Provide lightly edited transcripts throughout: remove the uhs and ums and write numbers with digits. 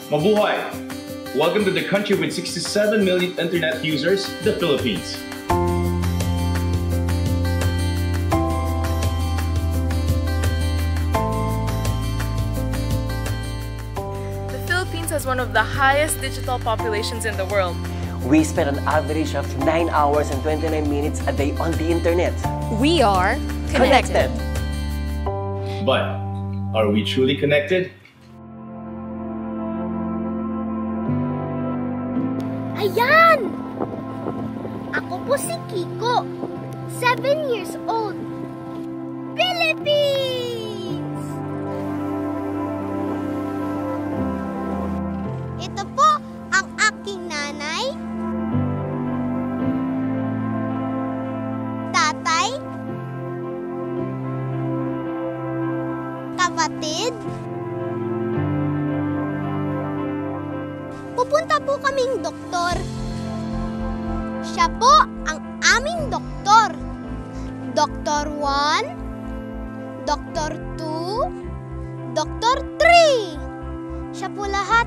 Mabuhay! Welcome to the country with 67 million internet users, the Philippines. The Philippines has one of the highest digital populations in the world. We spend an average of 9 hours and 29 minutes a day on the internet. We are connected. But, are we truly connected? Ayan! Ako po si Kiko, 7 years old. Philippines! Ito po ang aking nanay, tatay, kapatid. Pupunta po kaming doktor. Siya po ang aming doktor. Doktor 1, Doktor 2, Doktor 3. Siya po lahat.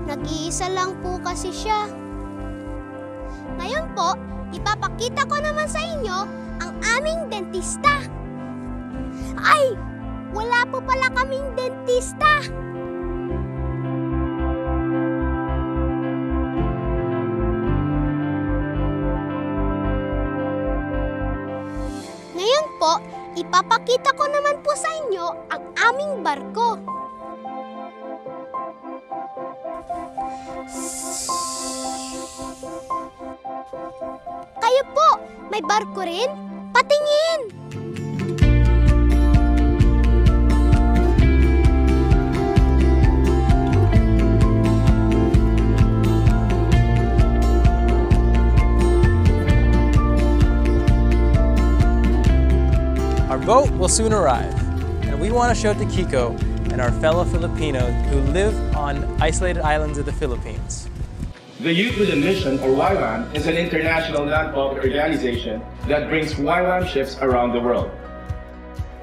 Nag-iisa lang po kasi siya. Ngayon po, ipapakita ko naman sa inyo ang aming dentista. Ay! Wala po pala kaming dentista. Ngayon po, ipapakita ko naman po sa inyo ang aming barko. Kayo po, may barko rin? Patingin! Our boat will soon arrive, and we want to show to Kiko and our fellow Filipinos who live on isolated islands of the Philippines. The Youth with a Mission, or YWAM, is an international non-profit organization that brings YWAM ships around the world.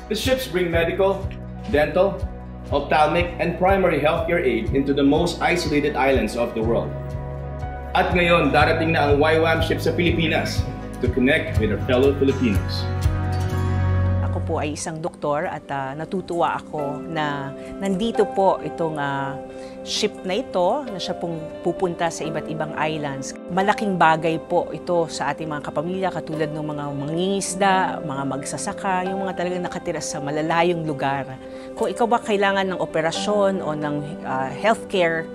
The ships bring medical, dental, ophthalmic, and primary healthcare aid into the most isolated islands of the world. At ngayon, darating na ang YWAM ship sa Pilipinas to connect with our fellow Filipinos. Po ay isang doktor at natutuwa ako na nandito po itong ship na ito na siya pong pupunta sa iba't ibang islands. Malaking bagay po ito sa ating mga kapamilya katulad ng mga mangingisda, mga magsasaka, yung mga talagang nakatira sa malalayong lugar. Kung ikaw ba kailangan ng operasyon o ng healthcare,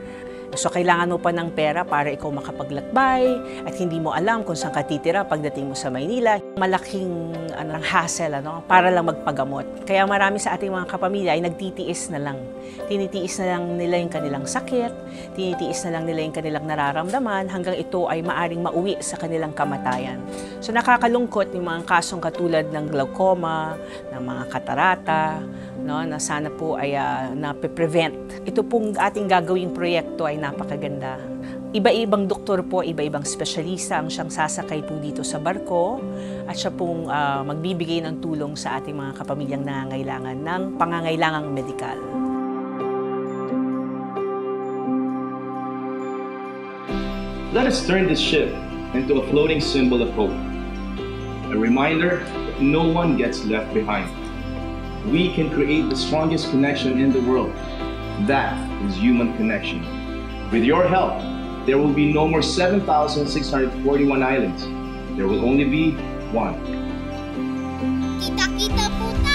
so kailangan mo pa ng pera para ikaw makapaglakbay at hindi mo alam kung saan ka titira pagdating mo sa Maynila. Malaking hassle para lang magpagamot. Kaya marami sa ating mga kapamilya ay nagtitiis na lang. Tinitiis na lang nila yung kanilang sakit, tinitiis na lang nila yung kanilang nararamdaman hanggang ito ay maaring mauwi sa kanilang kamatayan. So nakakalungkot yung mga kasong katulad ng glaucoma, ng mga katarata, na sana po ay nape-prevent. Ito pong ating gagawing proyekto ay napakaganda. Iba-ibang doktor po, iba-ibang espesyalista ang siyang sasakay po dito sa barko at siya pong magbibigay ng tulong sa ating mga kapamilyang nangangailangan ng pangangailangang medikal. Let us turn this ship into a floating symbol of hope. A reminder that no one gets left behind. We can create the strongest connection in the world. That is human connection. With your help, there will be no more 7,641 islands. There will only be one. Kita-kita po tayo!